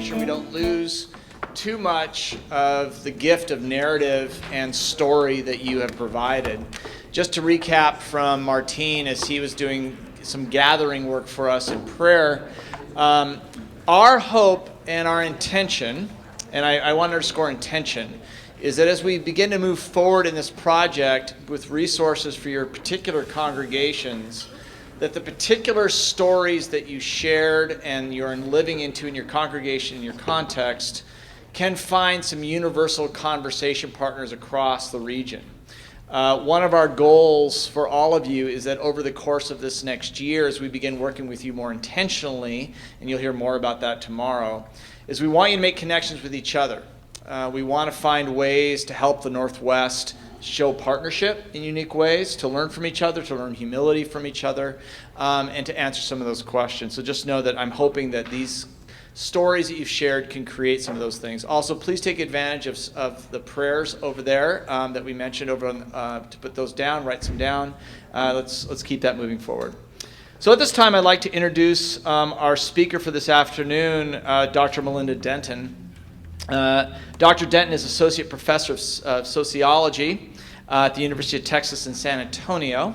sure we don't lose too much of the gift of narrative and story that you have provided. Just to recap from Martine as he was doing some gathering work for us in prayer, our hope and our intention, and I want to underscore intention, is that as we begin to move forward in this project with resources for your particular congregations, that the particular stories that you shared and you're living into in your congregation, in your context, can find some universal conversation partners across the region. One of our goals for all of you is that over the course of this next year, as we begin working with you more intentionally, and you'll hear more about that tomorrow, is we want you to make connections with each other. We want to find ways to help the Northwest show partnership in unique ways, to learn from each other, to learn humility from each other, and to answer some of those questions. So just know that I'm hoping that these stories that you've shared can create some of those things. Also, please take advantage of the prayers over there that we mentioned over on, to put those down, write some down. Let's keep that moving forward. So at this time, I'd like to introduce our speaker for this afternoon, Dr. Melinda Denton. Dr. Denton is Associate Professor of Sociology at the University of Texas in San Antonio.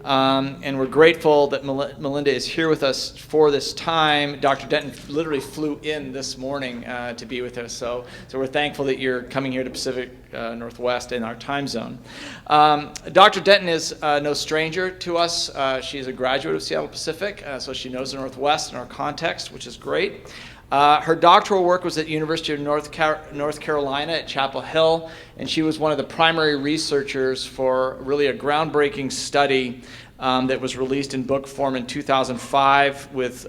And we're grateful that Melinda is here with us for this time. Dr. Denton literally flew in this morning to be with us, so we're thankful that you're coming here to Pacific Northwest in our time zone. Dr. Denton is no stranger to us. She is a graduate of Seattle Pacific, so she knows the Northwest and our context, which is great. Her doctoral work was at the University of North Carolina at Chapel Hill, and she was one of the primary researchers for really a groundbreaking study that was released in book form in 2005 with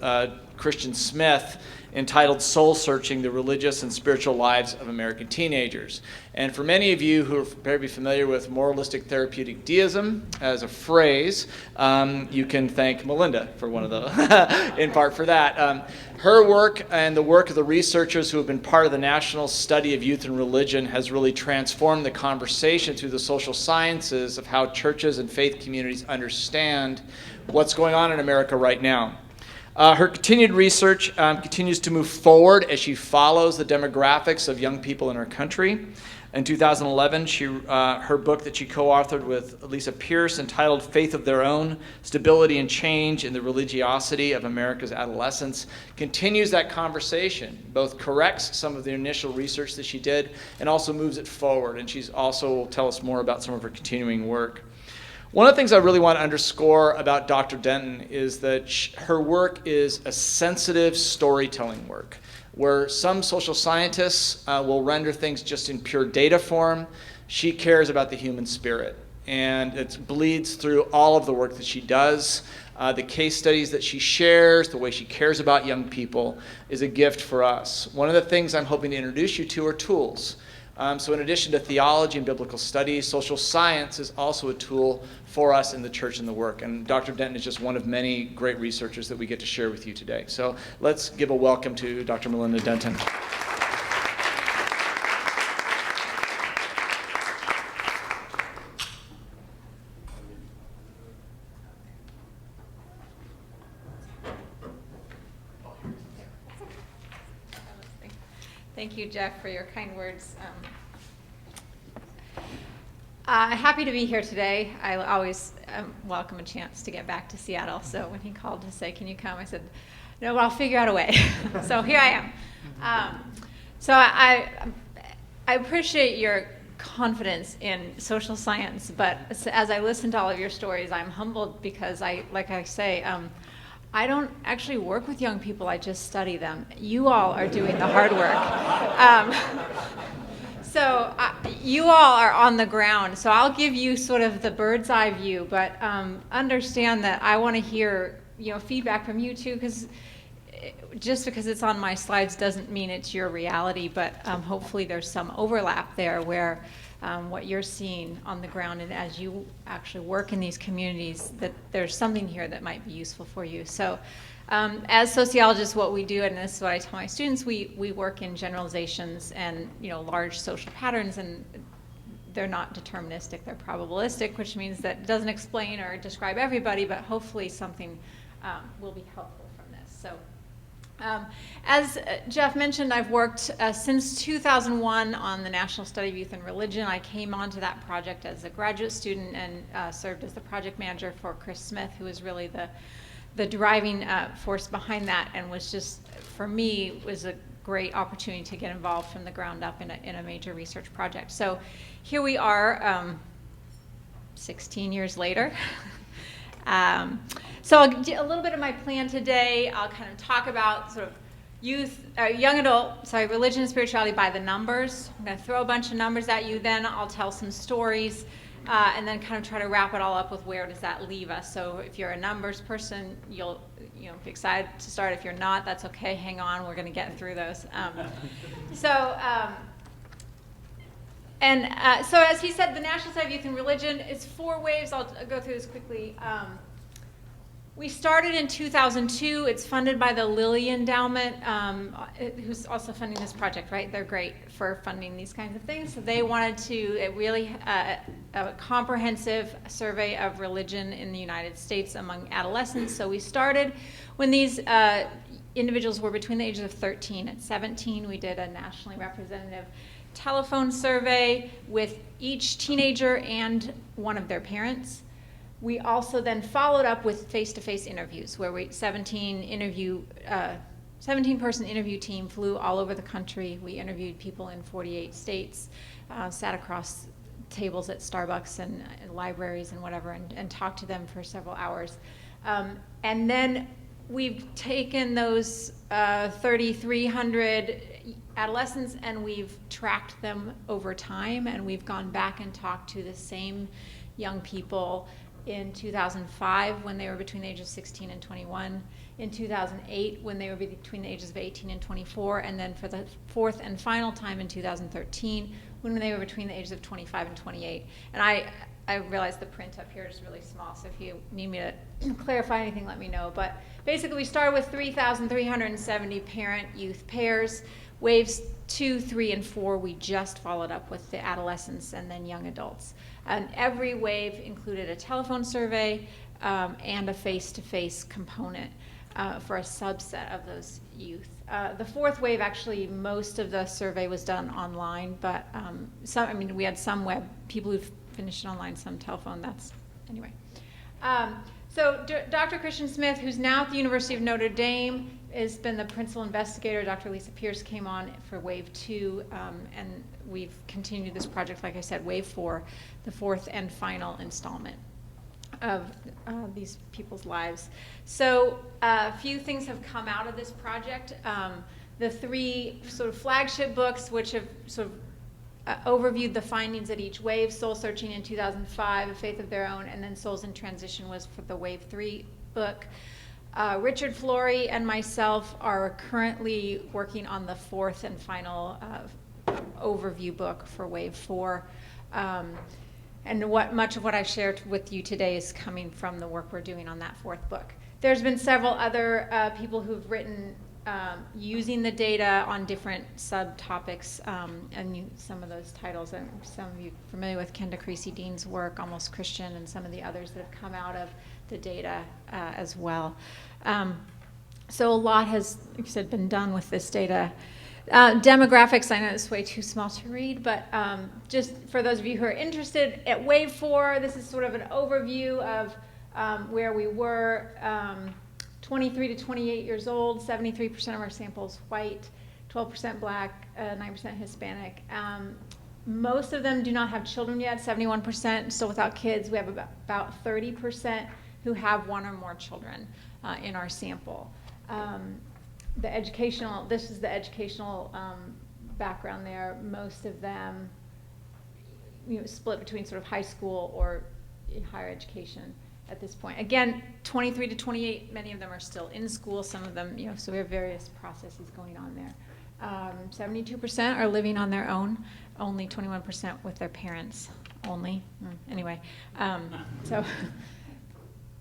Christian Smith, entitled Soul Searching: The Religious and Spiritual Lives of American Teenagers. And for many of you who are very familiar with moralistic therapeutic deism as a phrase, you can thank Melinda for one of the, in part for that. Her work and the work of the researchers who have been part of the national study of youth and religion has really transformed the conversation through the social sciences of how churches and faith communities understand what's going on in America right now. Her continued research continues to move forward as she follows the demographics of young people in our country. In 2011, her book that she co-authored with Lisa Pierce, entitled Faith of Their Own: Stability and Change in the Religiosity of America's Adolescents, continues that conversation, both corrects some of the initial research that she did and also moves it forward. And she's also will tell us more about some of her continuing work. One of the things I really want to underscore about Dr. Denton is that her work is a sensitive storytelling work, where some social scientists will render things just in pure data form. She cares about the human spirit, and it bleeds through all of the work that she does. The case studies that she shares, the way she cares about young people, is a gift for us. One of the things I'm hoping to introduce you to are tools. So in addition to theology and biblical studies, social science is also a tool for us in the church and the work. And Dr. Denton is just one of many great researchers that we get to share with you today. So let's give a welcome to Dr. Melinda Denton. Thank you, Jeff, for your kind words. Happy to be here today. I always welcome a chance to get back to Seattle. So when he called to say, "Can you come?" I said, "No, but I'll figure out a way." So here I am. So I appreciate your confidence in social science, but as I listen to all of your stories, I'm humbled because I don't actually work with young people, I just study them. You all are doing the hard work. So you all are on the ground, so I'll give you sort of the bird's eye view, but understand that I want to hear feedback from you too, because just because it's on my slides doesn't mean it's your reality, but hopefully there's some overlap there where what you're seeing on the ground, and as you actually work in these communities, that there's something here that might be useful for you. So as sociologists, what we do, and this is what I tell my students, we work in generalizations and large social patterns, and they're not deterministic, they're probabilistic, which means that it doesn't explain or describe everybody, but hopefully something will be helpful from this. So As Jeff mentioned, I've worked since 2001 on the National Study of Youth and Religion. I came onto that project as a graduate student and served as the project manager for Chris Smith, who was really the driving force behind that, and was just, for me, was a great opportunity to get involved from the ground up in a major research project. So here we are, 16 years later. So I'll do a little bit of my plan today. I'll kind of talk about sort of religion and spirituality by the numbers. I'm going to throw a bunch of numbers at you, then I'll tell some stories, and then kind of try to wrap it all up with where does that leave us. So if you're a numbers person, you'll be excited to start. If you're not, that's okay. Hang on, we're going to get through those. So as he said, the National Study of Youth and Religion is 4 waves. I'll go through this quickly. We started in 2002. It's funded by the Lilly Endowment, who's also funding this project, right? They're great for funding these kinds of things. So they wanted to really a comprehensive survey of religion in the United States among adolescents. So we started when these individuals were between the ages of 13 and 17. We did a nationally representative telephone survey with each teenager and one of their parents. We also then followed up with face-to-face interviews where 17-person interview team flew all over the country. We interviewed people in 48 states, sat across tables at Starbucks and libraries and whatever, and talked to them for several hours. And then we've taken those 3,300 adolescents and we've tracked them over time, and we've gone back and talked to the same young people in 2005 when they were between the ages of 16 and 21, in 2008 when they were between the ages of 18 and 24, and then for the 4th and final time in 2013 when they were between the ages of 25 and 28. And I realize the print up here is really small, so if you need me to clarify anything, let me know. But basically we started with 3,370 parent-youth pairs. Waves 2, 3, and 4, we just followed up with the adolescents and then young adults. And every wave included a telephone survey and a face-to-face component for a subset of those youth. The 4th wave, actually, most of the survey was done online, but we had some web people who finished it online, some telephone. Anyway. So Dr. Christian Smith, who's now at the University of Notre Dame, has been the principal investigator. Dr. Lisa Pierce came on for Wave 2, and we've continued this project, like I said, Wave 4, the 4th and final installment of these people's lives. So a few things have come out of this project. The 3 sort of flagship books, which have sort of overviewed the findings at each wave: Soul Searching in 2005, A Faith of Their Own, and then Souls in Transition was for the Wave 3 book. Richard Flory and myself are currently working on the 4th and final overview book for Wave 4. And much of what I've shared with you today is coming from the work we're doing on that 4th book. There's been several other people who've written using the data on different subtopics, and some of those titles, and some of you familiar with Kenda Creasy-Dean's work, Almost Christian, and some of the others that have come out of the data as well. So a lot has, like I said, been done with this data. Demographics, I know it's way too small to read, but just for those of you who are interested, at Wave 4, this is sort of an overview of where we were. 23 to 28 years old, 73% of our samples white, 12% black, 9% Hispanic. Most of them do not have children yet, 71% still without kids. We have about 30% who have 1 or more children in our sample. This is the educational background there. Most of them split between sort of high school or in higher education at this point. Again, 23 to 28, many of them are still in school, some of them, so we have various processes going on there. 72% are living on their own, only 21% with their parents, only. Anyway,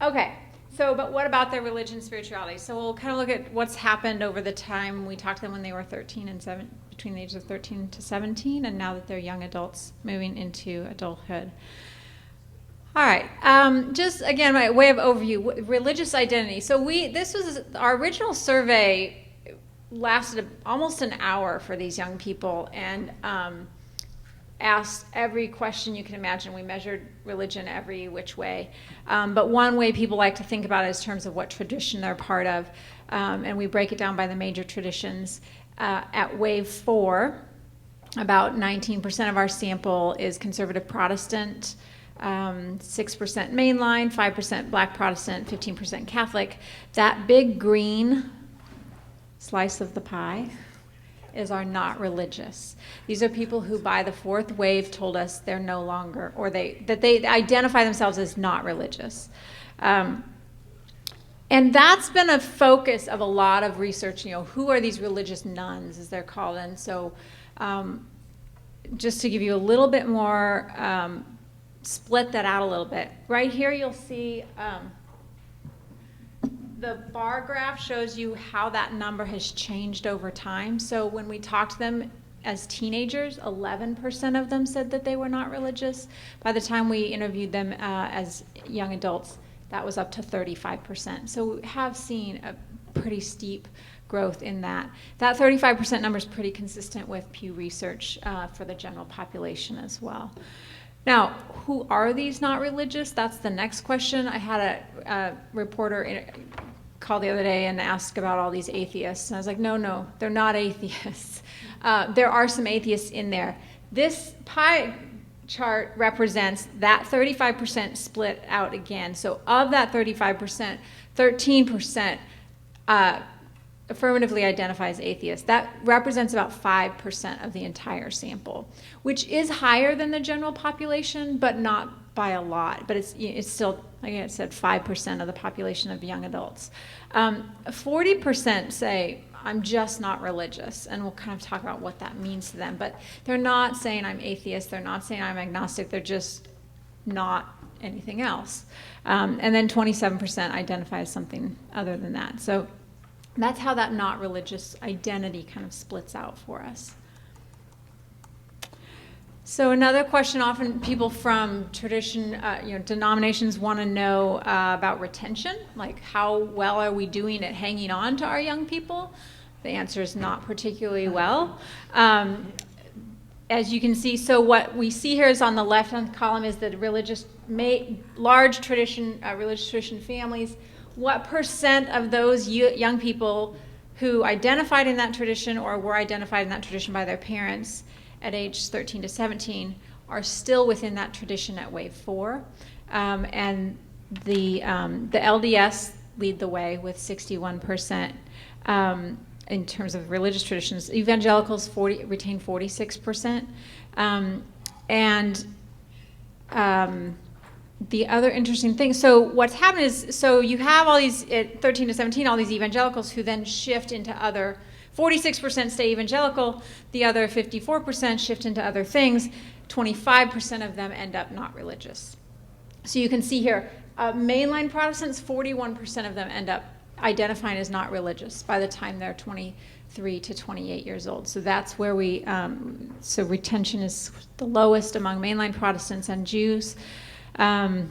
okay. So, but what about their religion and spirituality? So we'll kind of look at what's happened over the time. We talked to them when they were 13 and between the ages of 13 to 17, and now that they're young adults moving into adulthood. All right, just again, my way of overview, religious identity. So this was our original survey. lasted almost an hour for these young people and asked every question you can imagine. We measured religion every which way. But one way people like to think about it is in terms of what tradition they're part of. And we break it down by the major traditions. At wave 4, about 19% of our sample is conservative Protestant, 6% mainline, 5% Black Protestant, 15% Catholic. That big green slice of the pie is our not religious. These are people who by the 4th wave told us they're no longer, or that they identify themselves as not religious. And that's been a focus of a lot of research, who are these religious nuns, as they're called. And so just to give you a little bit more, split that out a little bit. Right here you'll see the bar graph shows you how that number has changed over time. So when we talked to them as teenagers, 11% of them said that they were not religious. By the time we interviewed them as young adults, that was up to 35%. So we have seen a pretty steep growth in that. That 35% number is pretty consistent with Pew Research for the general population as well. Now, who are these not religious? That's the next question. I had a reporter call the other day and ask about all these atheists. And I was like, no, they're not atheists. There are some atheists in there. This pie chart represents that 35% split out again. So of that 35%, 13% affirmatively identifies atheist. That represents about 5% of the entire sample, which is higher than the general population, but not by a lot. But it's still, like I said, 5% of the population of young adults. 40% say, I'm just not religious, and we'll kind of talk about what that means to them. But they're not saying I'm atheist, they're not saying I'm agnostic, they're just not anything else. And then 27% identify as something other than that. So that's how that not religious identity kind of splits out for us. So another question often people from tradition, denominations want to know about retention, like how well are we doing at hanging on to our young people? The answer is not particularly well. As you can see, so what we see here is on the left-hand column is the large tradition, religious tradition families. What percent of those young people who identified in that tradition or were identified in that tradition by their parents at age 13 to 17 are still within that tradition at wave 4? And the LDS lead the way with 61% in terms of religious traditions. Evangelicals retain 46%. The other interesting thing, so what's happened is, so you have all these, at 13 to 17, all these evangelicals who then shift into other, 46% stay evangelical, the other 54% shift into other things, 25% of them end up not religious. So you can see here, mainline Protestants, 41% of them end up identifying as not religious by the time they're 23 to 28 years old. So that's where so retention is the lowest among mainline Protestants and Jews. And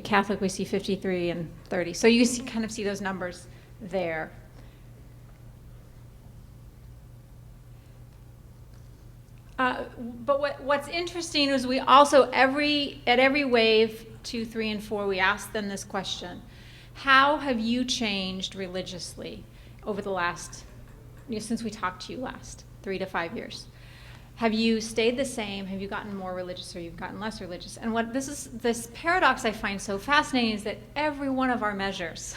Catholic, we see 53 and 30. So you kind of see those numbers there. But what's interesting is we also, at every wave, 2, 3, and 4, we ask them this question: how have you changed religiously over the last, since we talked to you last, 3 to 5 years? Have you stayed the same? Have you gotten more religious, or you've gotten less religious? And what this paradox I find so fascinating is that every one of our measures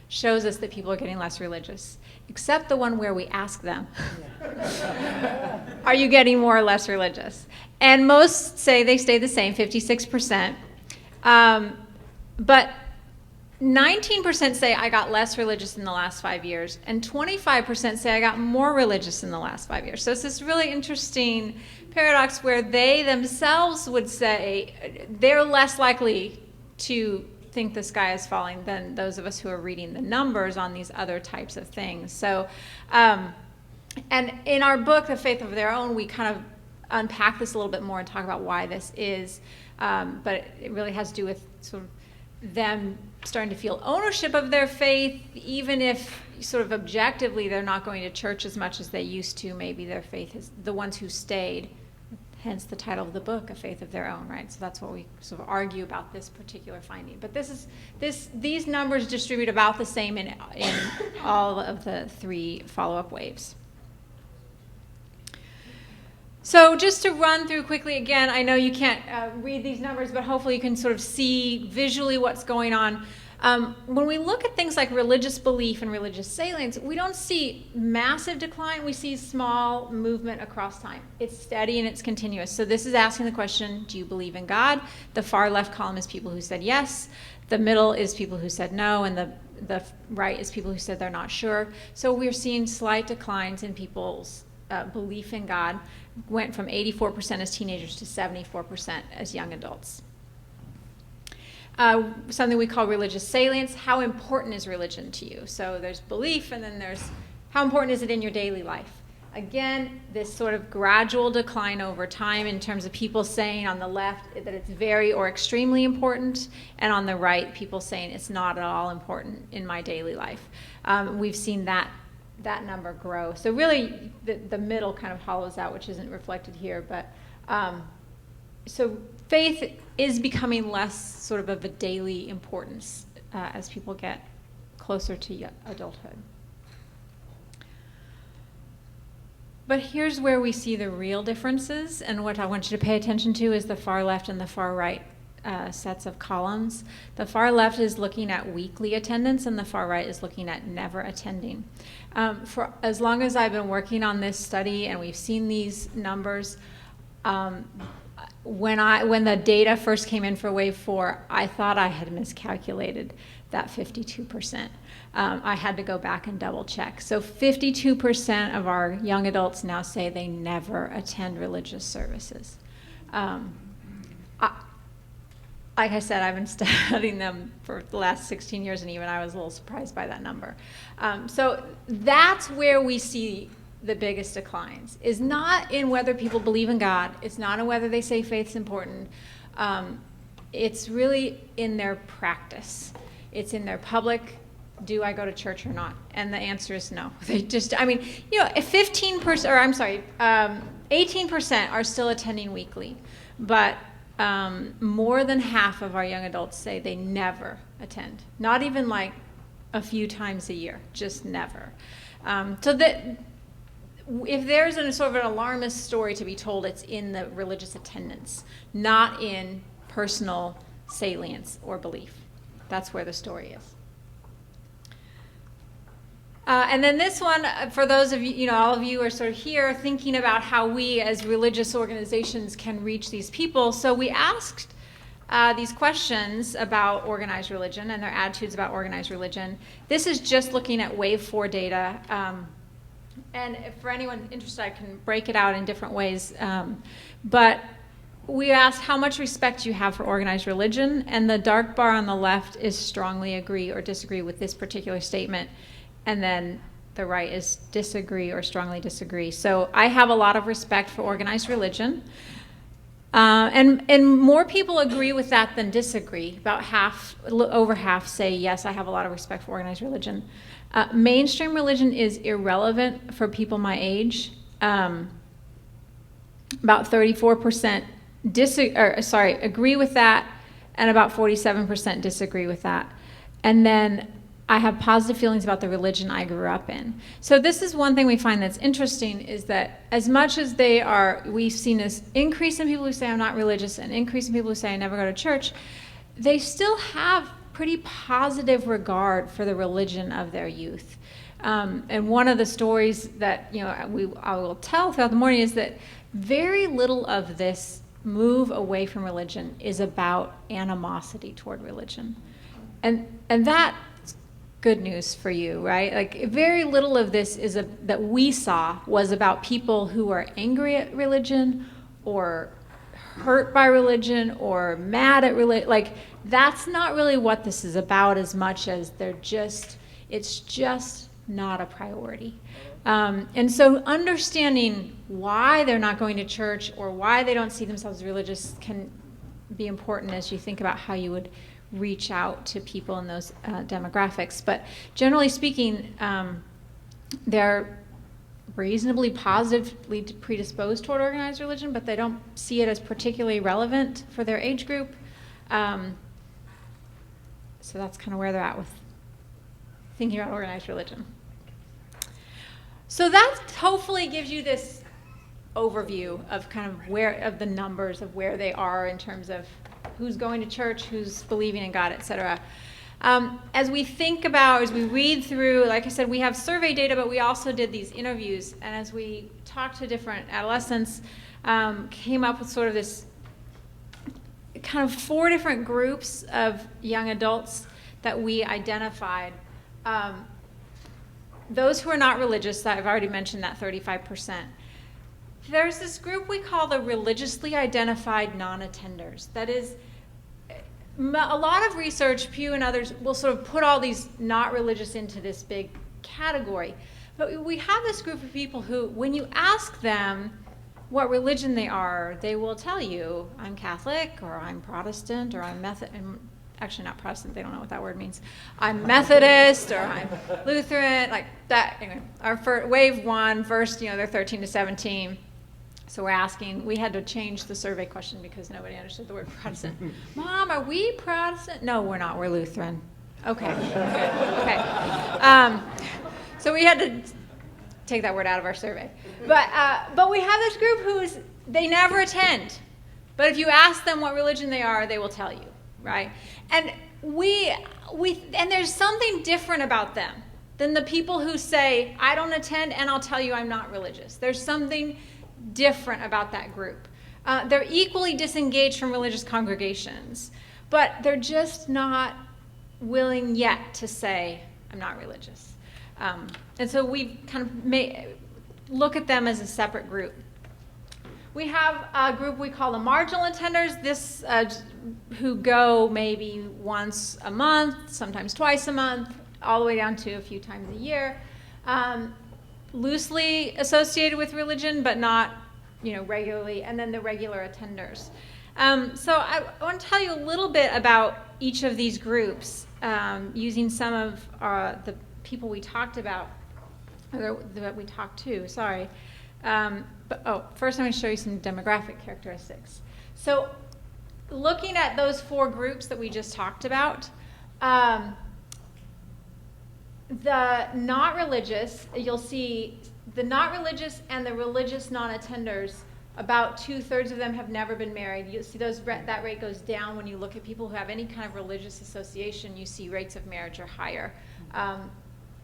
shows us that people are getting less religious, except the one where we ask them, are you getting more or less religious? And most say they stay the same, 56%. But 19% say I got less religious in the last 5 years, and 25% say I got more religious in the last 5 years. So it's this really interesting paradox where they themselves would say they're less likely to think the sky is falling than those of us who are reading the numbers on these other types of things. So, and in our book, The Faith of Their Own, we kind of unpack this a little bit more and talk about why this is, but it really has to do with sort of them starting to feel ownership of their faith, even if sort of objectively they're not going to church as much as they used to. Maybe their faith is the ones who stayed, hence the title of the book, A Faith of Their Own, right? So that's what we sort of argue about this particular finding. But these numbers distribute about the same in all of the 3 follow-up waves. So just to run through quickly again, I know you can't read these numbers, but hopefully you can sort of see visually what's going on. When we look at things like religious belief and religious salience, we don't see massive decline. We see small movement across time. It's steady and it's continuous. So this is asking the question, do you believe in God? The far left column is people who said yes. The middle is people who said no. And the right is people who said they're not sure. So we're seeing slight declines in people's belief in God. Went from 84% as teenagers to 74% as young adults. Something we call religious salience. How important is religion to you? So there's belief, and then there's how important is it in your daily life? Again, this sort of gradual decline over time in terms of people saying on the left that it's very or extremely important, and on the right, people saying it's not at all important in my daily life. We've seen that number grow. So really, the middle kind of hollows out, which isn't reflected here. But so faith is becoming less sort of a daily importance as people get closer to adulthood. But here's where we see the real differences, and what I want you to pay attention to is the far left and the far right sets of columns. The far left is looking at weekly attendance, and the far right is looking at never attending. For as long as I've been working on this study and we've seen these numbers, when the data first came in for wave 4, I thought I had miscalculated that 52%. I had to go back and double check. So 52% of our young adults now say they never attend religious services. Like I said, I've been studying them for the last 16 years, and even I was a little surprised by that number. So that's where we see the biggest declines, is not in whether people believe in God. It's not in whether they say faith's important. It's really in their practice. It's in their public, do I go to church or not? And the answer is no. They just, I mean, if 18% are still attending weekly, but more than half of our young adults say they never attend. Not even like a few times a year, just never. So that if there's a sort of an alarmist story to be told, it's in the religious attendance, not in personal salience or belief. That's where the story is. And then this one, for those of you, all of you are sort of here thinking about how we as religious organizations can reach these people. So we asked these questions about organized religion and their attitudes about organized religion. This is just looking at wave 4 data. And for anyone interested, I can break it out in different ways. But we asked how much respect you have for organized religion, and the dark bar on the left is strongly agree or disagree with this particular statement, and then the right is disagree or strongly disagree. So I have a lot of respect for organized religion, and more people agree with that than disagree. About over half say, yes, I have a lot of respect for organized religion. Mainstream religion is irrelevant for people my age. About 34% agree with that, and about 47% disagree with that. And then I have positive feelings about the religion I grew up in. So this is one thing we find that's interesting, is that as much as we've seen this increase in people who say I'm not religious and increase in people who say I never go to church, they still have pretty positive regard for the religion of their youth. And one of the stories that I will tell throughout the morning is that very little of this move away from religion is about animosity toward religion. And that's good news for you, right? Like, very little of this that we saw was about people who are angry at religion or hurt by religion or mad at religion. Like, that's not really what this is about, as much as it's just not a priority. And so understanding why they're not going to church or why they don't see themselves as religious can be important as you think about how you would reach out to people in those demographics. But generally speaking, they're reasonably positively predisposed toward organized religion, but they don't see it as particularly relevant for their age group. So that's kind of where they're at with thinking about organized religion. So that hopefully gives you this overview of kind of the numbers of where they are in terms of who's going to church, who's believing in God, etc. As we think about, as we read through, like I said, we have survey data, but we also did these interviews. And as we talked to different adolescents, came up with sort of this kind of 4 different groups of young adults that we identified. Those who are not religious, that I've already mentioned, that 35%. There's this group we call the religiously identified non-attenders. That is, a lot of research, Pew and others, will sort of put all these not religious into this big category. But we have this group of people who, when you ask them what religion they are, they will tell you, I'm Catholic, or I'm Protestant, or I'm Methodist. Actually, not Protestant, they don't know what that word means. I'm Methodist, or I'm Lutheran, like that. Anyway, our wave 1, first, they're 13 to 17. So we're asking, we had to change the survey question because nobody understood the word Protestant. Mom, are we Protestant? No, we're not, we're Lutheran. Okay, okay. So we had to take that word out of our survey. But we have this group they never attend. But if you ask them what religion they are, they will tell you, right? And and there's something different about them than the people who say, I don't attend and I'll tell you I'm not religious. There's something different about that group. They're equally disengaged from religious congregations, but they're just not willing yet to say, I'm not religious. And so we kind of look at them as a separate group. We have a group we call the marginal attenders, who go maybe once a month, sometimes twice a month, all the way down to a few times a year. Loosely associated with religion, but not, regularly, and then the regular attenders. So I want to tell you a little bit about each of these groups, using some of the people we talked about, or that we talked to, sorry. First I'm going to show you some demographic characteristics. So looking at those 4 groups that we just talked about, the not religious, you'll see the not religious and the religious non-attenders, about 2/3 of them have never been married. You'll see that rate goes down when you look at people who have any kind of religious association. You see rates of marriage are higher.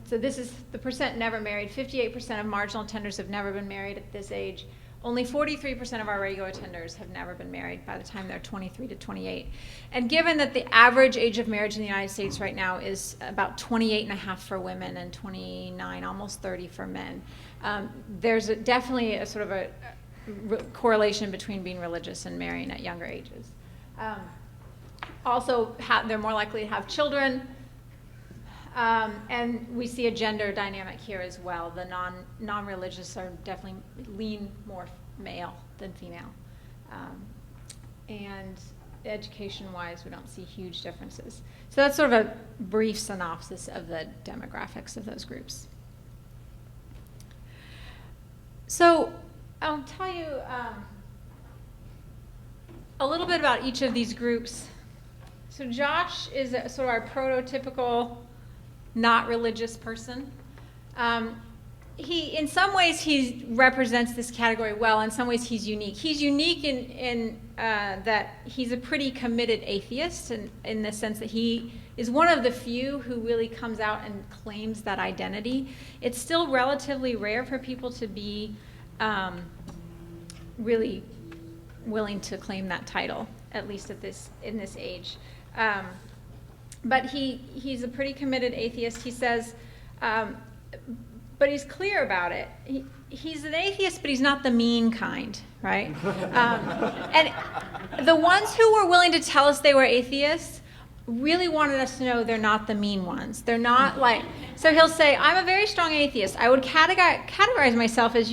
So this is the percent never married. 58% of marginal attenders have never been married at this age. Only 43% of our regular attenders have never been married by the time they're 23 to 28. And given that the average age of marriage in the United States right now is about 28 and a half for women and 29, almost 30 for men, there's definitely a sort of a correlation between being religious and marrying at younger ages. Also, they're more likely to have children. And we see a gender dynamic here as well. The non-religious are definitely lean more male than female. And education-wise, we don't see huge differences. So that's sort of a brief synopsis of the demographics of those groups. So I'll tell you a little bit about each of these groups. So Josh is sort of our prototypical not religious person. In some ways, he represents this category well. In some ways, he's unique. He's unique in that he's a pretty committed atheist, in the sense that he is one of the few who really comes out and claims that identity. It's still relatively rare for people to be really willing to claim that title, at least in this age. But he's a pretty committed atheist. He says, but he's clear about it. He's an atheist, but he's not the mean kind, right? And the ones who were willing to tell us they were atheists really wanted us to know they're not the mean ones. They're not like, so he'll say, I'm a very strong atheist. I would categorize myself as,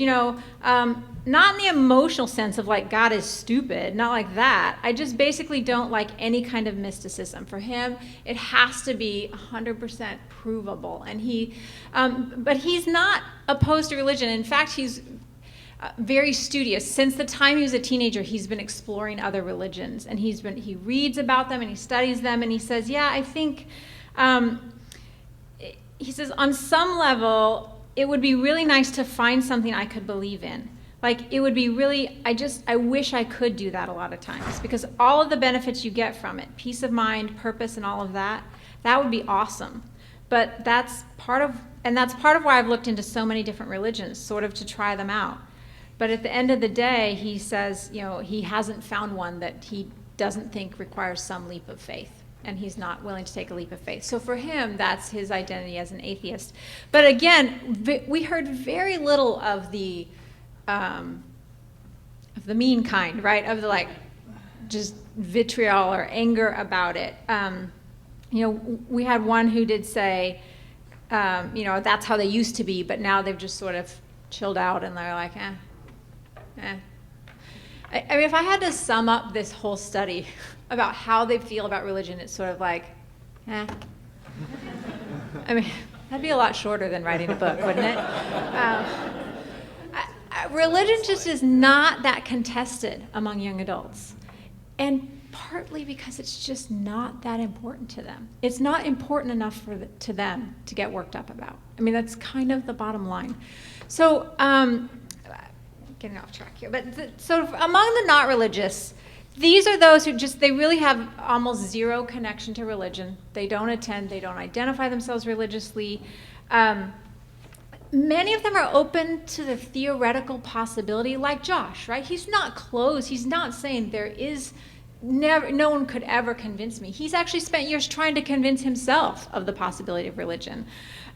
not in the emotional sense of like God is stupid, not like that. I just basically don't like any kind of mysticism. For him, it has to be 100% provable. And but he's not opposed to religion. In fact, he's very studious. Since the time he was a teenager, he's been exploring other religions, and he reads about them and he studies them, and he says, yeah, I think, he says, on some level, it would be really nice to find something I could believe in. Like, it would be really, I wish I could do that a lot of times, because all of the benefits you get from it, peace of mind, purpose, and all of that would be awesome. But that's part of why I've looked into so many different religions, sort of to try them out. But at the end of the day, he says, he hasn't found one that he doesn't think requires some leap of faith, and he's not willing to take a leap of faith. So for him, that's his identity as an atheist. But again, we heard very little of the mean kind, right? Of the like, just vitriol or anger about it. We had one who did say, that's how they used to be, but now they've just sort of chilled out and they're like, I mean, if I had to sum up this whole study about how they feel about religion, it's sort of like, I mean, that'd be a lot shorter than writing a book, wouldn't it? Religion just is not that contested among young adults. And partly because it's just not that important to them. It's not important enough to them to get worked up about. I mean, that's kind of the bottom line. So, getting off track here, but so among the not religious, these are those who they really have almost zero connection to religion. They don't attend, they don't identify themselves religiously. Many of them are open to the theoretical possibility, like Josh, right? He's not closed. He's not saying no one could ever convince me. He's actually spent years trying to convince himself of the possibility of religion.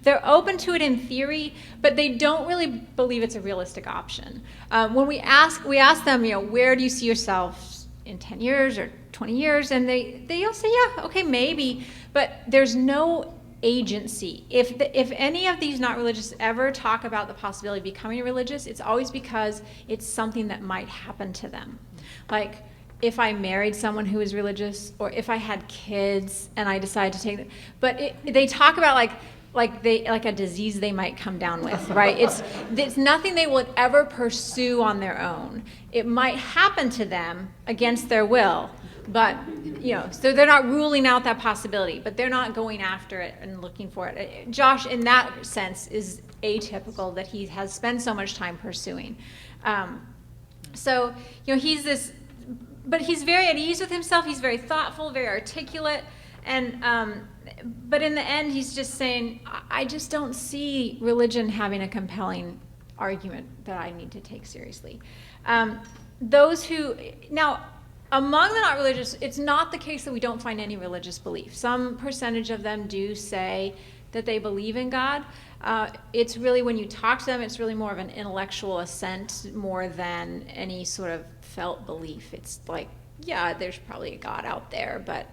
They're open to it in theory, but they don't really believe it's a realistic option. When we ask them, where do you see yourselves in 10 years or 20 years? And they all say, yeah, okay, maybe, but there's no agency. If any of these not religious ever talk about the possibility of becoming religious, it's always because it's something that might happen to them. Like, if I married someone who is religious, or if I had kids and I decided to take them, but they talk about like a disease they might come down with, right? It's nothing they would ever pursue on their own. It might happen to them against their will, but so they're not ruling out that possibility, but they're not going after it and looking for it. Josh, in that sense, is atypical that he has spent so much time pursuing. So he's this. But he's very at ease with himself. He's very thoughtful, very articulate, and but in the end, he's just saying, I just don't see religion having a compelling argument that I need to take seriously. Those who now among the not religious, it's not the case that we don't find any religious belief. Some percentage of them do say that they believe in God. It's really, when you talk to them, it's really more of an intellectual assent more than any sort of felt belief. It's like, yeah, there's probably a God out there, but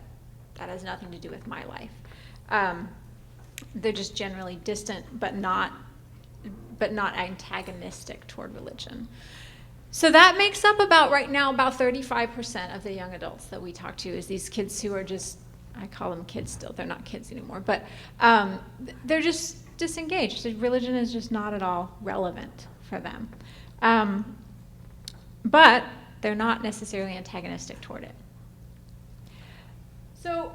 that has nothing to do with my life. They're just generally distant, but not antagonistic toward religion. So that makes up right now about 35% of the young adults that we talk to, is these kids who are just, I call them kids still, they're not kids anymore, but they're just disengaged. Religion is just not at all relevant for them. But they're not necessarily antagonistic toward it. So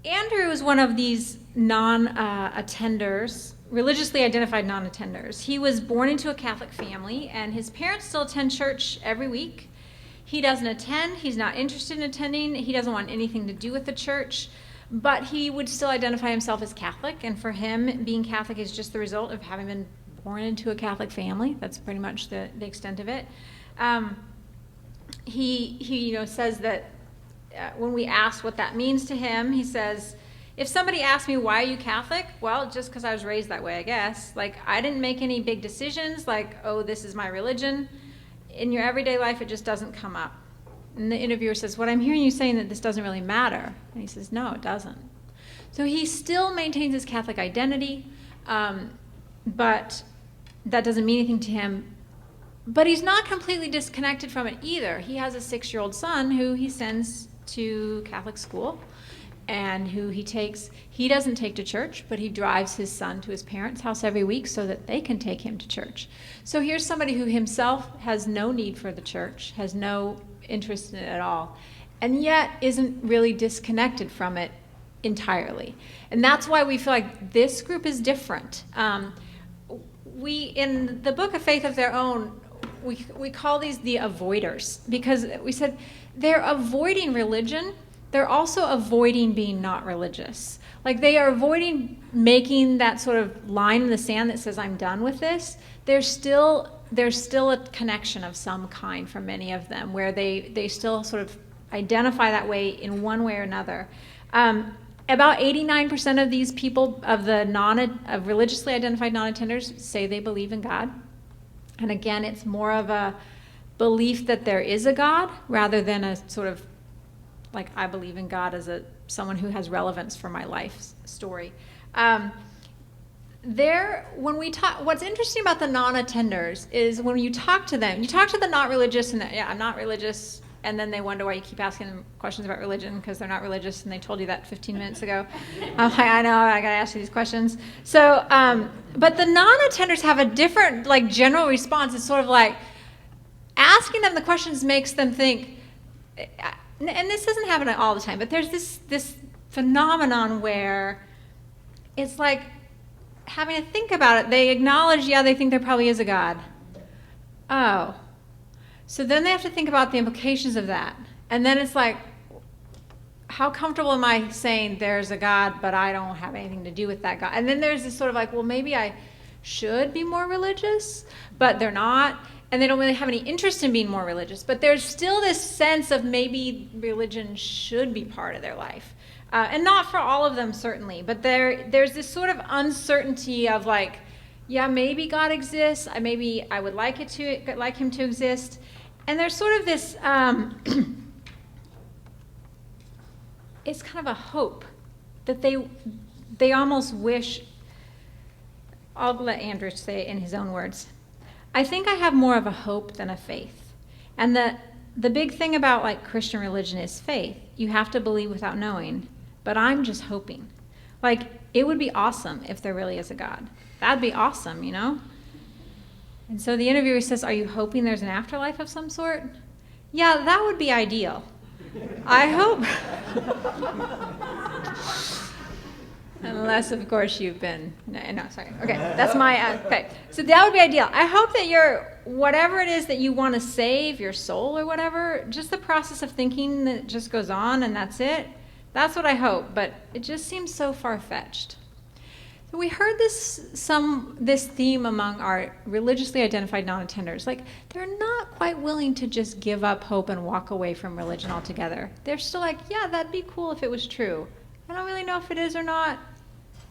Andrew is one of these non-attenders, religiously identified non-attenders. He was born into a Catholic family, and his parents still attend church every week. He doesn't attend. He's not interested in attending. He doesn't want anything to do with the church, but he would still identify himself as Catholic, and for him, being Catholic is just the result of having been born into a Catholic family. That's pretty much the extent of it. He says that when we ask what that means to him, he says, if somebody asks me, why are you Catholic? Well, just because I was raised that way, I guess. Like, I didn't make any big decisions like, oh, this is my religion. In your everyday life, it just doesn't come up. And the interviewer says, what I'm hearing you saying that this doesn't really matter. And he says, no, it doesn't. So he still maintains his Catholic identity, but that doesn't mean anything to him. But he's not completely disconnected from it either. He has a 6-year-old son who he sends to Catholic school and who he doesn't take to church, but he drives his son to his parents' house every week so that they can take him to church. So here's somebody who himself has no need for the church, has no interest in it at all, and yet isn't really disconnected from it entirely. And that's why we feel like this group is different. We, in the Book of Faith of Their Own, we call these the avoiders, because we said they're avoiding religion. They're also avoiding being not religious. Like, they are avoiding making that sort of line in the sand that says, I'm done with this. There's still a connection of some kind for many of them, where they still sort of identify that way in one way or another. About 89% of these people, of religiously identified non-attenders, say they believe in God. And again, it's more of a belief that there is a God rather than a sort of like, I believe in God as someone who has relevance for my life story. What's interesting about the non-attenders is when you talk to them, you talk to the not religious, and yeah, I'm not religious, and then they wonder why you keep asking them questions about religion because they're not religious, and they told you that 15 minutes ago. I'm like, I know, I got to ask you these questions. So, but the non-attenders have a different, like, general response. It's sort of like asking them the questions makes them think. And this doesn't happen all the time, but there's this phenomenon where it's like having to think about it. They acknowledge, yeah, they think there probably is a God. Oh. So then they have to think about the implications of that. And then it's like, how comfortable am I saying there's a God, but I don't have anything to do with that God? And then there's this sort of like, well, maybe I should be more religious, but they're not. And they don't really have any interest in being more religious. But there's still this sense of maybe religion should be part of their life. And not for all of them, certainly. But there's this sort of uncertainty of like, yeah, maybe God exists. Maybe I would like him to exist. And there's sort of this, it's kind of a hope that they almost wish. I'll let Andrew say it in his own words. I think I have more of a hope than a faith. And the big thing about like Christian religion is faith. You have to believe without knowing. But I'm just hoping. Like, it would be awesome if there really is a God. That'd be awesome, you know? And so the interviewer says, are you hoping there's an afterlife of some sort? Yeah, that would be ideal. I hope. Unless, of course, you've been... No, sorry. Okay, that's my... okay, so that would be ideal. I hope that whatever it is that you want to save, your soul or whatever, just the process of thinking that just goes on and that's it. That's what I hope, but it just seems so far-fetched. So we heard this theme among our religiously identified non-attenders. Like, they're not quite willing to just give up hope and walk away from religion altogether. They're still like, yeah, that'd be cool if it was true. I don't really know if it is or not.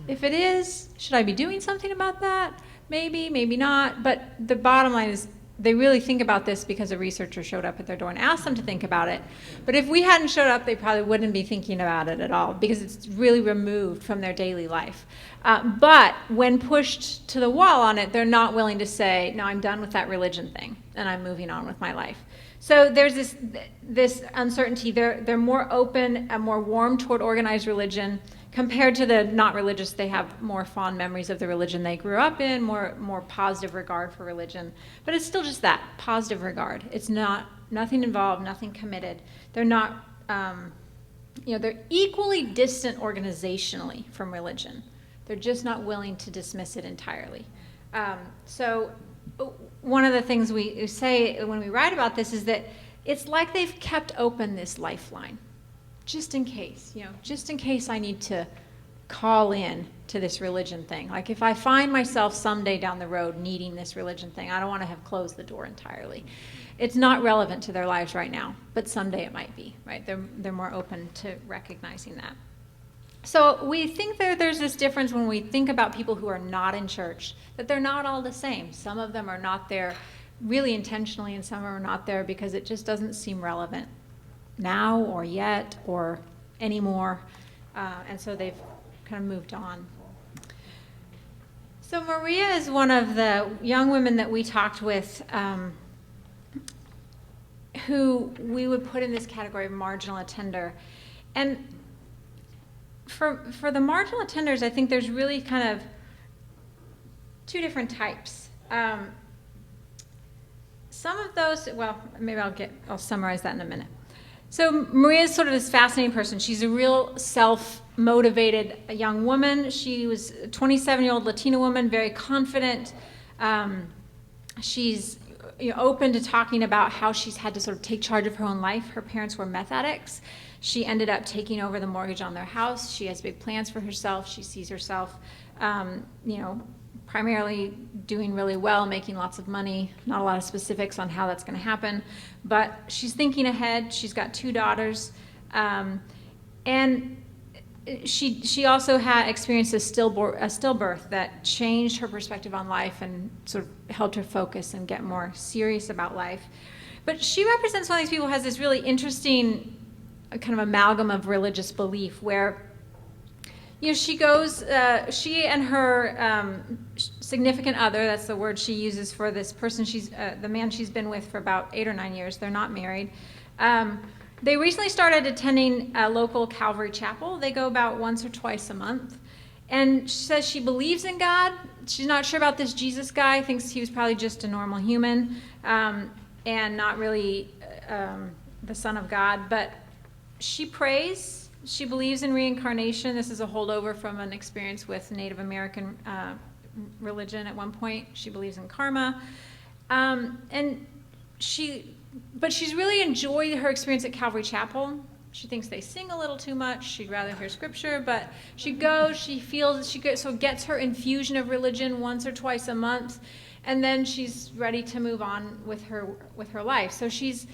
If it is, should I be doing something about that? Maybe, maybe not. But the bottom line is they really think about this because a researcher showed up at their door and asked them to think about it. But if we hadn't showed up, they probably wouldn't be thinking about it at all because it's really removed from their daily life. But when pushed to the wall on it, they're not willing to say, no, I'm done with that religion thing and I'm moving on with my life. So there's this uncertainty. They're more open and more warm toward organized religion. Compared to the not religious, they have more fond memories of the religion they grew up in, more positive regard for religion. But it's still just that, positive regard. It's nothing involved, nothing committed. They're not, they're equally distant organizationally from religion. They're just not willing to dismiss it entirely. So one of the things we say when we write about this is that it's like they've kept open this lifeline. Just in case I need to call in to this religion thing. Like if I find myself someday down the road needing this religion thing, I don't want to have closed the door entirely. It's not relevant to their lives right now, but someday it might be, right? They're more open to recognizing that. So we think there's this difference when we think about people who are not in church, that they're not all the same. Some of them are not there really intentionally, and some are not there because it just doesn't seem relevant now or yet or anymore. And so they've kind of moved on. So Maria is one of the young women that we talked with who we would put in this category of marginal attender. And for the marginal attenders, I think there's really kind of two different types. Some of those, well, maybe I'll summarize that in a minute. So Maria's sort of this fascinating person. She's a real self-motivated young woman. She was a 27-year-old Latina woman, very confident. She's open to talking about how she's had to sort of take charge of her own life. Her parents were meth addicts. She ended up taking over the mortgage on their house. She has big plans for herself. She sees herself, primarily doing really well, making lots of money. Not a lot of specifics on how that's going to happen, but she's thinking ahead. She's got 2 daughters, and she also had experienced a stillbirth that changed her perspective on life and sort of helped her focus and get more serious about life. But she represents one of these people who has this really interesting kind of amalgam of religious belief where she goes, she and her significant other, that's the word she uses for this person, she's the man she's been with for about 8 or 9 years, they're not married. They recently started attending a local Calvary chapel. They go about once or twice a month. And she says she believes in God. She's not sure about this Jesus guy, thinks he was probably just a normal human and not really the Son of God. But she prays. She believes in reincarnation. This is a holdover from an experience with Native American religion at one point. She believes in karma. But she's really enjoyed her experience at Calvary Chapel. She thinks they sing a little too much. She'd rather hear scripture, but she goes, she feels, gets her infusion of religion once or twice a month, and then she's ready to move on with her life. So she's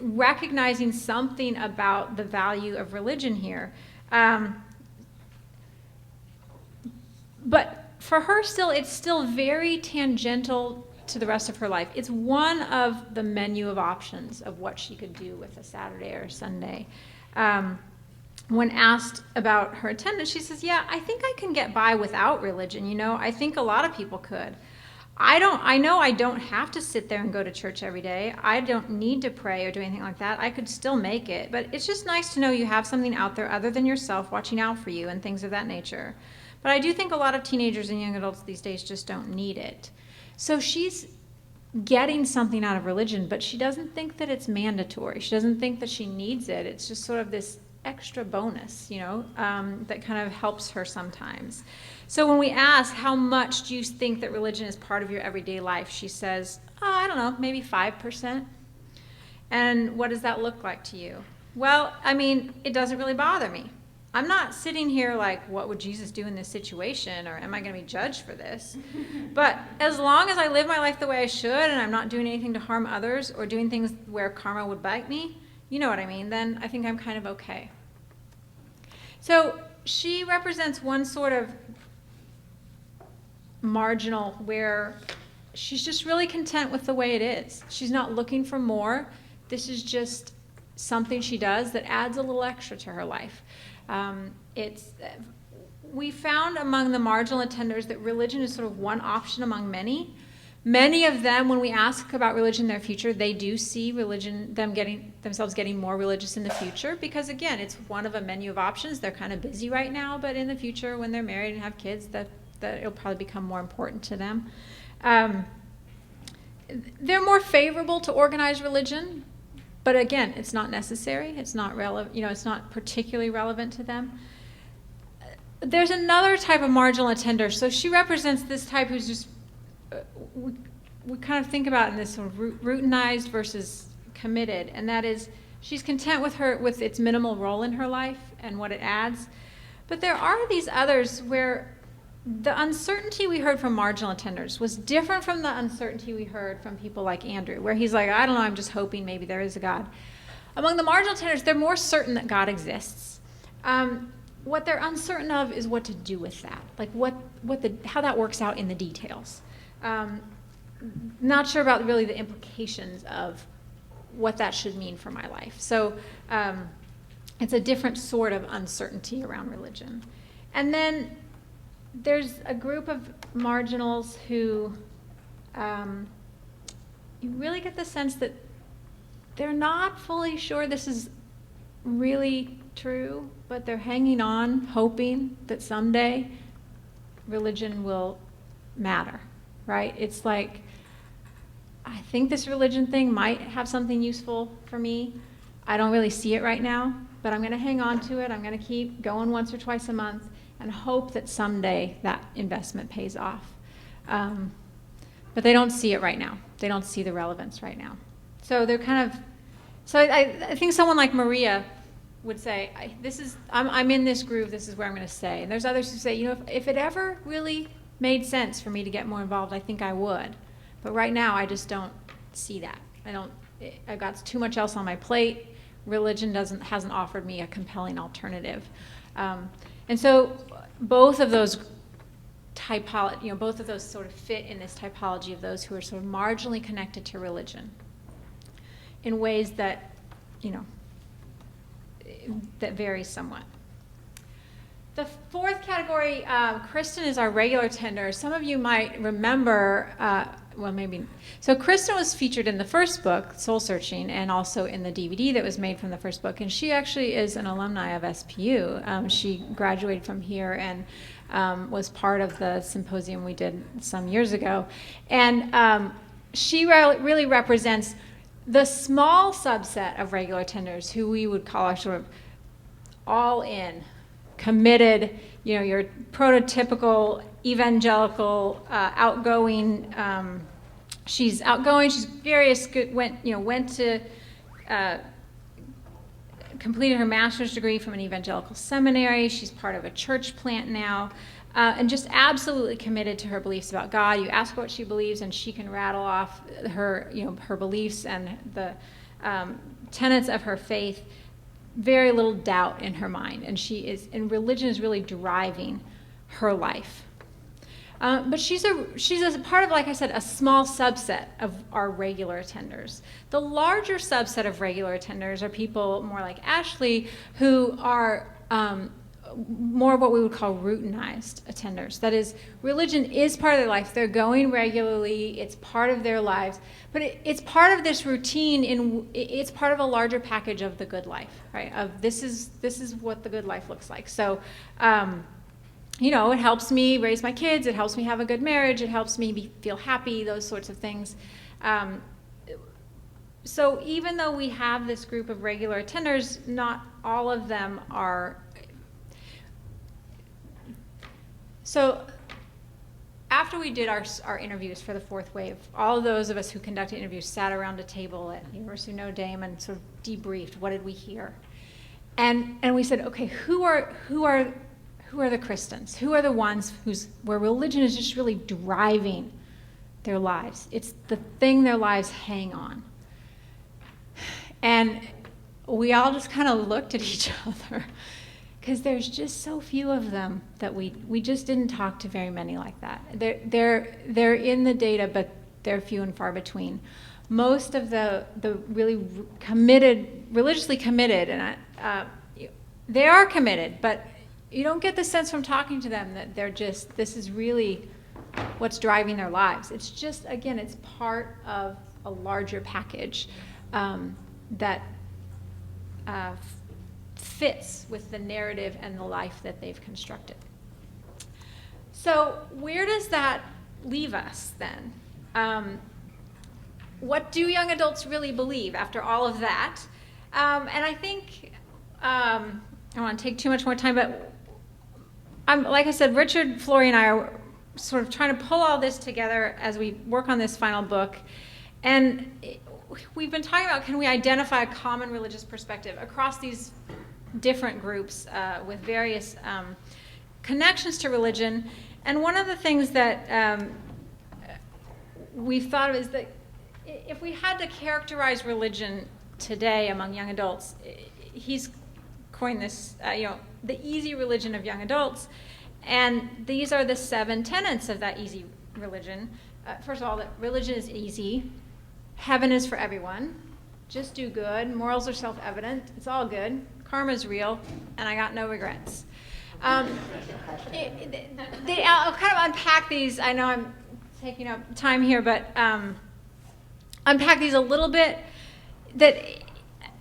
recognizing something about the value of religion here. But for her it's still very tangential to the rest of her life. It's one of the menu of options of what she could do with a Saturday or a Sunday. When asked about her attendance, she says, yeah, I think I can get by without religion. I think a lot of people could. I know I don't have to sit there and go to church every day. I don't need to pray or do anything like that. I could still make it. But it's just nice to know you have something out there other than yourself watching out for you and things of that nature. But I do think a lot of teenagers and young adults these days just don't need it. So she's getting something out of religion, but she doesn't think that it's mandatory. She doesn't think that she needs it. It's just sort of this extra bonus, that kind of helps her sometimes. So when we ask, how much do you think that religion is part of your everyday life? She says, I don't know, maybe 5%. And what does that look like to you? Well, it doesn't really bother me. I'm not sitting here like, what would Jesus do in this situation? Or am I going to be judged for this? But as long as I live my life the way I should and I'm not doing anything to harm others or doing things where karma would bite me, you know what I mean, then I think I'm kind of okay. So she represents one sort of marginal where she's just really content with the way it is. She's not looking for more. This is just something she does that adds a little extra to her life. We found among the marginal attenders that religion is sort of one option among many. Many of them, when we ask about religion in their future, they do see themselves getting more religious in the future because, again, it's one of a menu of options. They're kind of busy right now, but in the future, when they're married and have kids, that it'll probably become more important to them. They're more favorable to organized religion, but again, it's not necessary. It's not relevant. It's not particularly relevant to them. There's another type of marginal attender. So she represents this type who's just we kind of think about in this sort of routinized versus committed, and that is she's content with its minimal role in her life and what it adds. But there are these others where the uncertainty we heard from marginal attenders was different from the uncertainty we heard from people like Andrew, where he's like, I don't know, I'm just hoping maybe there is a God. Among the marginal attenders, they're more certain that God exists. What they're uncertain of is what to do with that, like how that works out in the details. Not sure about really the implications of what that should mean for my life. So it's a different sort of uncertainty around religion. And then there's a group of marginals who you really get the sense that they're not fully sure this is really true, but they're hanging on, hoping that someday religion will matter, right? It's like, I think this religion thing might have something useful for me. I don't really see it right now, but I'm going to hang on to it. I'm going to keep going once or twice a month and hope that someday that investment pays off. But they don't see it right now. They don't see the relevance right now. So they're kind of, so I think someone like Maria would say, I'm in this groove, this is where I'm going to stay. And there's others who say, if it ever really made sense for me to get more involved, I think I would. But right now, I just don't see that. I've got too much else on my plate. Religion hasn't offered me a compelling alternative. And so both of those both of those sort of fit in this typology of those who are sort of marginally connected to religion in ways that, that vary somewhat. The fourth category, Kristen is our regular attender. Some of you might remember, well, maybe. So Kristen was featured in the first book, Soul Searching, and also in the DVD that was made from the first book. And she actually is an alumni of SPU. She graduated from here and was part of the symposium we did some years ago. And she really represents the small subset of regular attenders who we would call our sort of all-in, committed, your prototypical evangelical, outgoing. She's outgoing. She's various. Went to completed her master's degree from an evangelical seminary. She's part of a church plant now, and just absolutely committed to her beliefs about God. You ask her what she believes, and she can rattle off her her beliefs and the tenets of her faith. Very little doubt in her mind, and religion is really driving her life. But she's a part of, like I said, a small subset of our regular attenders. The larger subset of regular attenders are people more like Ashley, who are more of what we would call routinized attenders. That is, religion is part of their life. They're going regularly. It's part of their lives. But it's part of this routine. It's part of a larger package of the good life, right? Of this is what the good life looks like. So, it helps me raise my kids. It helps me have a good marriage. It helps me feel happy. Those sorts of things. So even though we have this group of regular attenders, not all of them are. So after we did our interviews for the fourth wave, all of those of us who conducted interviews sat around a table at University of Notre Dame and sort of debriefed. What did we hear? And we said, okay, who are the Christians? Who are the ones where religion is just really driving their lives? It's the thing their lives hang on. And we all just kind of looked at each other, because there's just so few of them that we just didn't talk to very many like that. They're in the data, but they're few and far between. Most of the really committed, religiously committed, and they are committed, but you don't get the sense from talking to them that this is really what's driving their lives. It's just, again, it's part of a larger package that fits with the narrative and the life that they've constructed. So where does that leave us then? What do young adults really believe after all of that? And I think, I don't want to take too much more time, but like I said, Richard, Flory, and I are sort of trying to pull all this together as we work on this final book. And we've been talking about, can we identify a common religious perspective across these different groups with various connections to religion. And one of the things that we've thought of is that if we had to characterize religion today among young adults, he's coined this, the easy religion of young adults. And these are the 7 tenets of that easy religion. First of all, that religion is easy. Heaven is for everyone. just do good. Morals are self-evident. It's all good. Karma's real, and I got no regrets. I'll kind of unpack these. I know I'm taking up time here, but unpack these a little bit. That,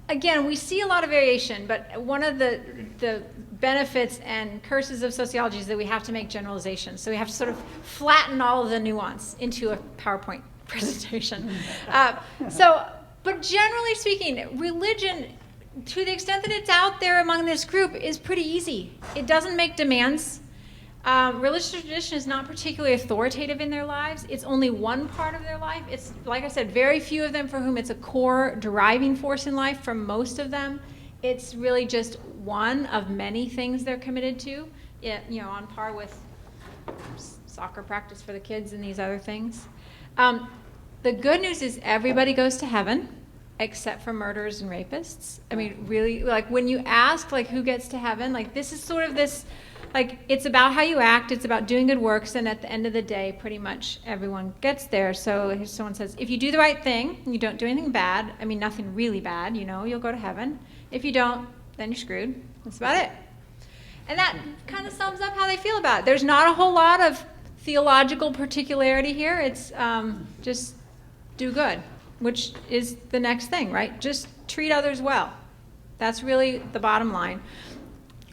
again, we see a lot of variation, but one of the benefits and curses of sociology is that we have to make generalizations. So we have to sort of flatten all of the nuance into a PowerPoint presentation. But generally speaking, religion, to the extent that it's out there among this group, is pretty easy. It doesn't make demands. Religious tradition is not particularly authoritative in their lives. It's only one part of their life. It's, like I said, very few of them for whom it's a core driving force in life. For most of them, it's really just one of many things they're committed to, on par with soccer practice for the kids and these other things. The good news is everybody goes to heaven, except for murderers and rapists. I mean, really, like when you ask, like, who gets to heaven, like this is sort of this, like, it's about how you act, it's about doing good works, and at the end of the day, pretty much everyone gets there. So if someone says, if you do the right thing, you don't do anything bad, I mean, nothing really bad, you'll go to heaven. If you don't, then you're screwed. That's about it. And that kind of sums up how they feel about it. There's not a whole lot of theological particularity here. It's just do good, which is the next thing, right? Just treat others well. That's really the bottom line.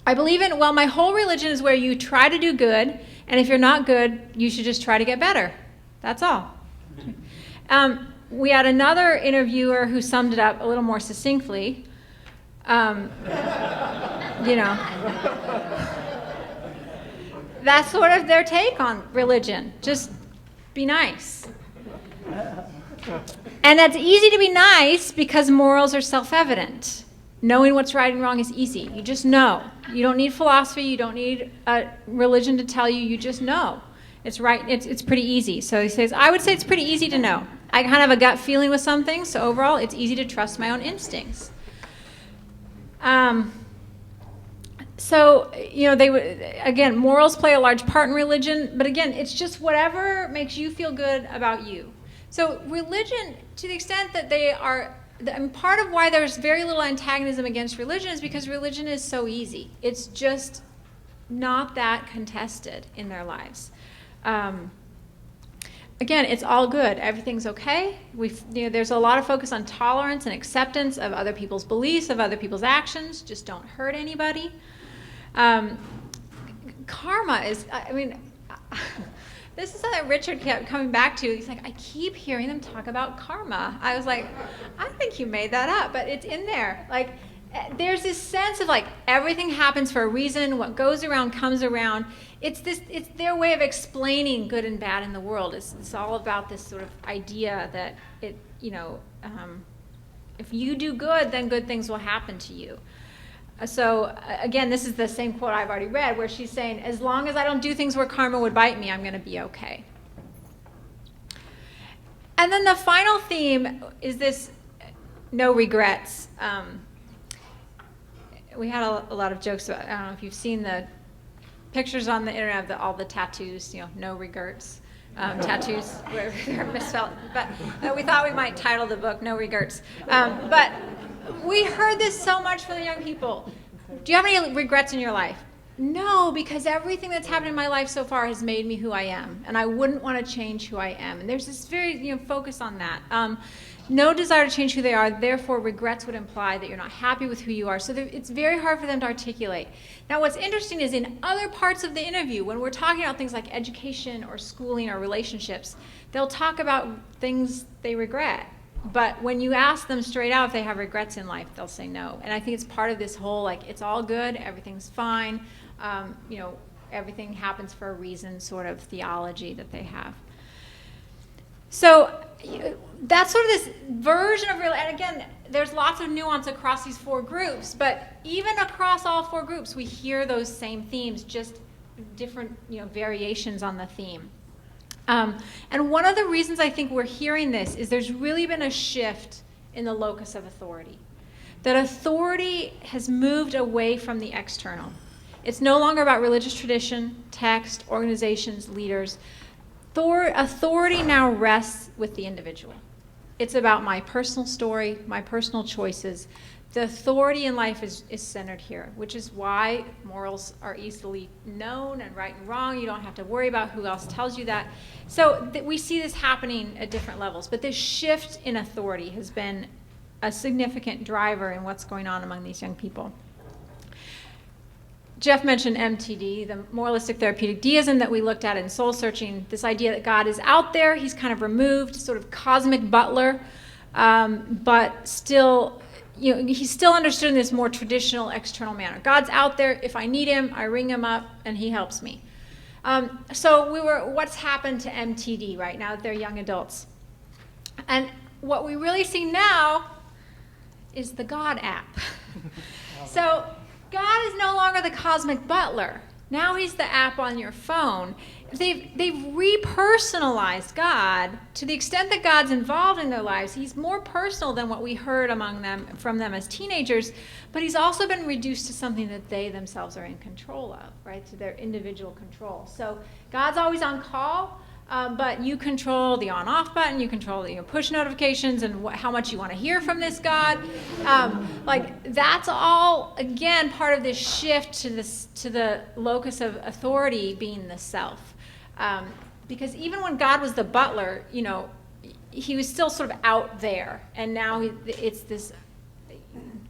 I believe in, my whole religion is where you try to do good, and if you're not good, you should just try to get better. That's all. We had another interviewer who summed it up a little more succinctly. That's sort of their take on religion. Just be nice. And that's easy to be nice because morals are self-evident. Knowing what's right and wrong is easy. You just know. You don't need philosophy. You don't need a religion to tell you. You just know. It's right. It's pretty easy. So he says, I would say it's pretty easy to know. I kind of have a gut feeling with some things. So overall, it's easy to trust my own instincts. They would, again, morals play a large part in religion. But again, it's just whatever makes you feel good about you. So religion, to the extent that they are, and part of why there's very little antagonism against religion is because religion is so easy. It's just not that contested in their lives. Again, it's all good. Everything's okay. There's a lot of focus on tolerance and acceptance of other people's beliefs, of other people's actions. Just don't hurt anybody. Karma is, this is something Richard kept coming back to. He's like, I keep hearing them talk about karma. I was like, I think you made that up, but it's in there. Like, there's this sense of like everything happens for a reason. What goes around comes around. It's their way of explaining good and bad in the world. It's all about this sort of idea that if you do good, then good things will happen to you. So again, this is the same quote I've already read, where she's saying, as long as I don't do things where karma would bite me, I'm going to be okay. And then the final theme is this no regrets. We had a lot of jokes about, I don't know if you've seen the pictures on the internet of all the tattoos, no regrets. Tattoos where they're misspelled. But we thought we might title the book No Regrets. But we heard this so much from the young people. Do you have any regrets in your life? No, because everything that's happened in my life so far has made me who I am, and I wouldn't want to change who I am. And there's this very focus on that. No desire to change who they are, therefore regrets would imply that you're not happy with who you are. So it's very hard for them to articulate. Now what's interesting is in other parts of the interview, when we're talking about things like education or schooling or relationships, they'll talk about things they regret. But when you ask them straight out if they have regrets in life, they'll say no. And I think it's part of this whole, like, it's all good, everything's fine, everything happens for a reason sort of theology that they have. So that's sort of this version of real, and again, there's lots of nuance across these four groups, but even across all four groups, we hear those same themes, just different variations on the theme. And one of the reasons I think we're hearing this is there's really been a shift in the locus of authority. That authority has moved away from the external. It's no longer about religious tradition, text, organizations, leaders. Authority now rests with the individual. It's about my personal story, my personal choices. The authority in life is centered here, which is why morals are easily known and right and wrong. You don't have to worry about who else tells you that. So we see this happening at different levels. But this shift in authority has been a significant driver in what's going on among these young people. Jeff mentioned MTD, the moralistic therapeutic deism that we looked at in Soul Searching, this idea that God is out there, he's kind of removed, sort of cosmic butler, but still, he's still understood in this more traditional external manner. God's out there, if I need him, I ring him up, and he helps me. So what's happened to MTD right now that they're young adults? And what we really see now is the God app. So God is no longer the cosmic butler. Now he's the app on your phone. They've repersonalized God to the extent that God's involved in their lives. He's more personal than what we heard from them as teenagers, but he's also been reduced to something that they themselves are in control of, right? To their individual control. So God's always on call, but you control the on-off button, you control the push notifications and how much you want to hear from this God. That's all, again, part of this shift to the locus of authority being the self. Because even when God was the butler, he was still sort of out there. And now it's this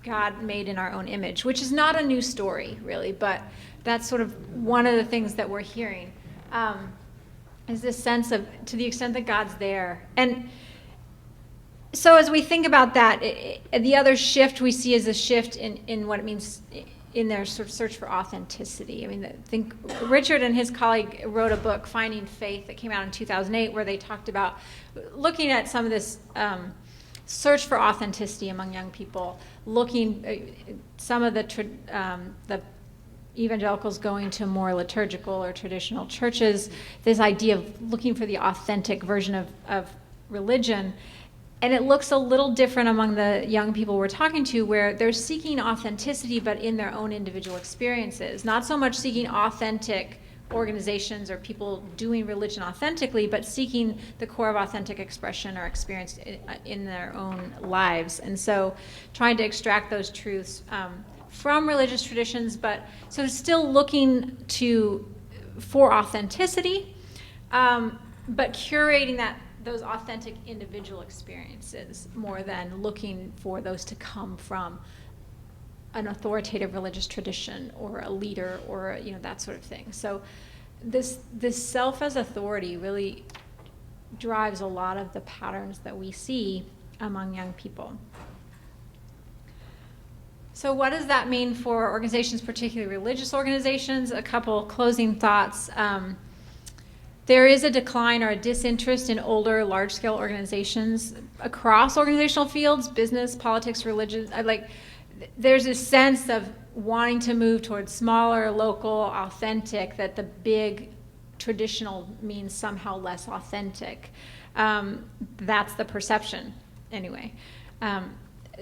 God made in our own image, which is not a new story, really, but that's sort of one of the things that we're hearing. Is this sense of, to the extent that God's there. And so as we think about that, the other shift we see is a shift in what it means in their sort of search for authenticity. I mean, I think Richard and his colleague wrote a book, Finding Faith, that came out in 2008, where they talked about looking at some of this search for authenticity among young people, looking some of the evangelicals going to more liturgical or traditional churches, this idea of looking for the authentic version of religion. And it looks a little different among the young people we're talking to, where they're seeking authenticity, but in their own individual experiences. Not so much seeking authentic organizations or people doing religion authentically, but seeking the core of authentic expression or experience in their own lives. And so trying to extract those truths from religious traditions, but so still looking for authenticity, but curating those authentic individual experiences more than looking for those to come from an authoritative religious tradition or a leader or that sort of thing. So this self as authority really drives a lot of the patterns that we see among young people. So what does that mean for organizations, particularly religious organizations? A couple closing thoughts. There is a decline or a disinterest in older, large-scale organizations across organizational fields, business, politics, religion. There's a sense of wanting to move towards smaller, local, authentic, that the big traditional means somehow less authentic. That's the perception, anyway.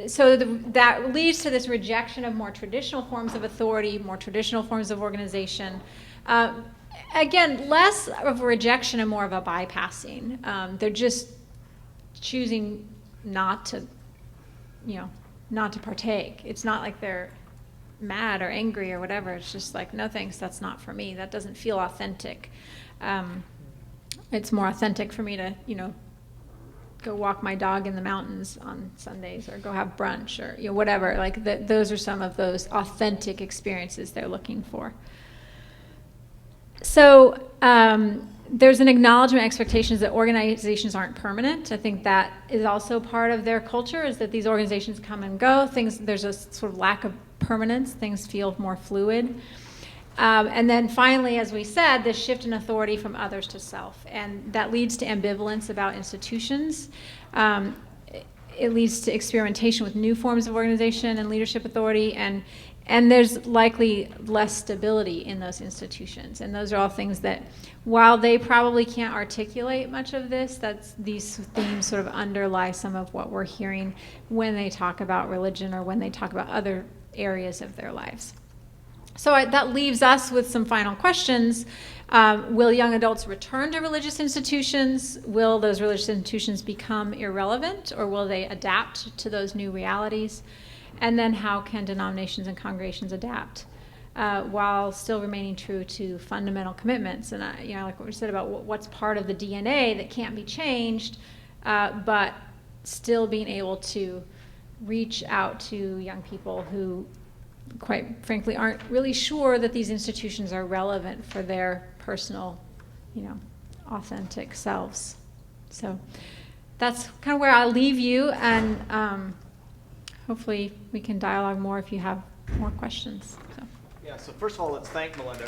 So that leads to this rejection of more traditional forms of authority, more traditional forms of organization. Again, less of a rejection and more of a bypassing. They're just choosing not to partake. It's not like they're mad or angry or whatever. It's just like, no thanks, that's not for me. That doesn't feel authentic. It's more authentic for me to, go walk my dog in the mountains on Sundays or go have brunch or whatever. Those are some of those authentic experiences they're looking for. So there's an acknowledgement expectations that organizations aren't permanent. I think that is also part of their culture, is that these organizations come and go. There's a sort of lack of permanence. Things feel more fluid. And then finally, as we said, this shift in authority from others to self. And that leads to ambivalence about institutions. It leads to experimentation with new forms of organization and leadership authority. And there's likely less stability in those institutions. And those are all things that, while they probably can't articulate much of this, these themes sort of underlie some of what we're hearing when they talk about religion or when they talk about other areas of their lives. So that leaves us with some final questions. Will young adults return to religious institutions? Will those religious institutions become irrelevant, or will they adapt to those new realities? And then how can denominations and congregations adapt while still remaining true to fundamental commitments? And like what we said about what's part of the DNA that can't be changed, but still being able to reach out to young people who, quite frankly, aren't really sure that these institutions are relevant for their personal, authentic selves. So that's kind of where I'll leave you, and hopefully we can dialogue more if you have more questions. Yeah, so first of all, let's thank Melinda.